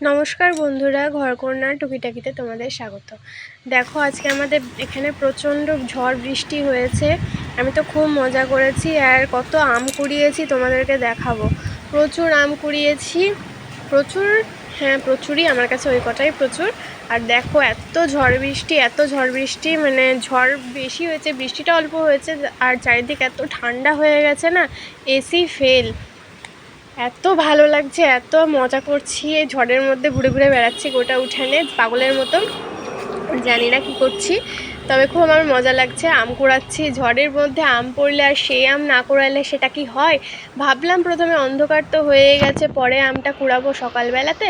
নমস্কার বন্ধুরা, ঘরকন্যার টুকিটাকিতে তোমাদের স্বাগত। দেখো, আজকে আমাদের এখানে প্রচণ্ড ঝড় বৃষ্টি হয়েছে। আমি তো খুব মজা করেছি আর কত আম কুড়িয়েছি তোমাদেরকে দেখাবো। প্রচুর আম কুড়িয়েছি, প্রচুর, হ্যাঁ প্রচুরই, আমার কাছে ওই কটাই প্রচুর। আর দেখো, এত ঝড় বৃষ্টি, মানে ঝড় বেশি হয়েছে, বৃষ্টিটা অল্প হয়েছে, আর চারিদিক এত ঠান্ডা হয়ে গেছে না, এসি ফেল। এত ভালো লাগছে, এত মজা করছি, এই ঝড়ের মধ্যে ঘুরে ঘুরে বেড়াচ্ছি গোটা উঠানে পাগলের মতো। জানি না কি করছি, তবে খুব আমার মজা লাগছে। আম কুড়াচ্ছি, ঝড়ের মধ্যে আম পড়লে আর সেই আম না কুড়ালে সেটা কি হয়। ভাবলাম প্রথমে অন্ধকার তো হয়ে গেছে, পরে আমটা কুড়াবো সকালবেলাতে।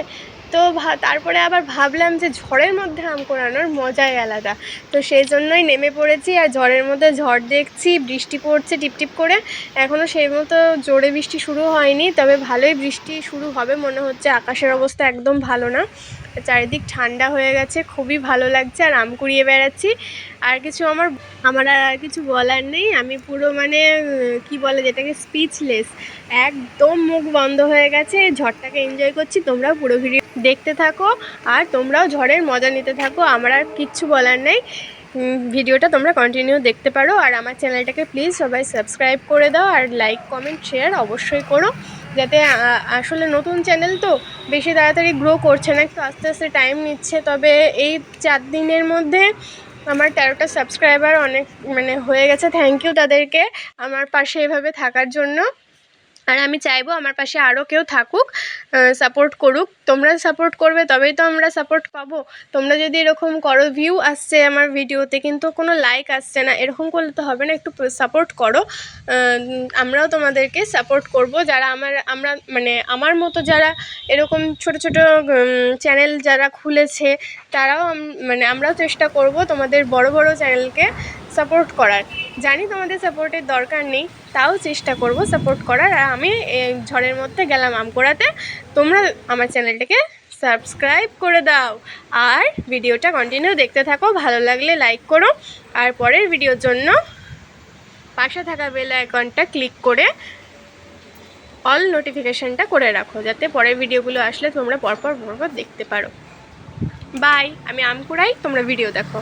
তো তারপরে আবার ভাবলাম যে ঝড়ের মধ্যে আম কুড়ানোর মজাই আলাদা। তো সেই জন্যই নেমে পড়েছি, আর ঝড়ের মধ্যে ঝড় দেখছি, বৃষ্টি পড়ছে টিপটিপ করে। এখনও সেই মতো জোরে বৃষ্টি শুরু হয়নি, তবে ভালোই বৃষ্টি শুরু হবে মনে হচ্ছে। আকাশের অবস্থা একদম ভালো না, চারিদিক ঠান্ডা হয়ে গেছে, খুবই ভালো লাগছে, আর আম কুড়িয়ে বেড়াচ্ছি। আর কিছু আমার আর কিছু বলার নেই। আমি পুরো মানে কি বলে যেটাকে, স্পিচলেস। একদম মুখ বন্ধ হয়ে গেছে, ঝড়টাকে এনজয় করছি। তোমরাও পুরো ভিডিও দেখতে থাকো, আর তোমরাও ঝড়ের মজা নিতে থাকো। আমার আর কিচ্ছু বলার নেই, ভিডিওটা তোমরা কন্টিনিউ দেখতে পারো। আর আমার চ্যানেলটাকে প্লিজ সবাই সাবস্ক্রাইব করে দাও, আর লাইক কমেন্ট শেয়ার অবশ্যই করো, যাতে আসলে নতুন চ্যানেল তো বেশি তাড়াতাড়ি গ্রো করছে না, একটু আস্তে আস্তে টাইম নিচ্ছে। তবে এই 4 দিনের মধ্যে আমার 13টা সাবস্ক্রাইবার অনেক মানে হয়ে গেছে। থ্যাংক ইউ তাদেরকে আমার পাশে এভাবে থাকার জন্য। আর আমি চাইবো আমার পাশে আরও কেউ থাকুক, সাপোর্ট করুক। তোমরা সাপোর্ট করবে তবেই তো আমরা সাপোর্ট পাবো। তোমরা যদি এরকম করো, ভিউ আসছে আমার ভিডিওতে কিন্তু কোনো লাইক আসছে না, এরকম করলে তো হবে না। একটু সাপোর্ট করো, আমরাও তোমাদেরকে সাপোর্ট করব। যারা আমরা মানে আমার মতো যারা এরকম ছোট ছোট চ্যানেল যারা খুলেছে, তারাও মানে আমরাও চেষ্টা করব তোমাদের বড় বড় চ্যানেলকে সাপোর্ট করার। জানি তোমাদের সাপোর্টের দরকার নেই, তাও চেষ্টা করব সাপোর্ট করার। আর আমি এই ঝড়ের মধ্যে গেলাম আম কুড়াতে, তোমরা আমার চ্যানেলটাকে সাবস্ক্রাইব করে দাও, আর ভিডিওটা কন্টিনিউ দেখতে থাকো। ভালো লাগলে লাইক করো, আর পরের ভিডিওর জন্য পাশে থাকা বেল আইকনটা ক্লিক করে অল নোটিফিকেশানটা করে রাখো, যাতে পরের ভিডিওগুলো আসলে তোমরা পরপর দেখতে পারো। বাই। আমি আম কুড়াই, তোমরা ভিডিও দেখো।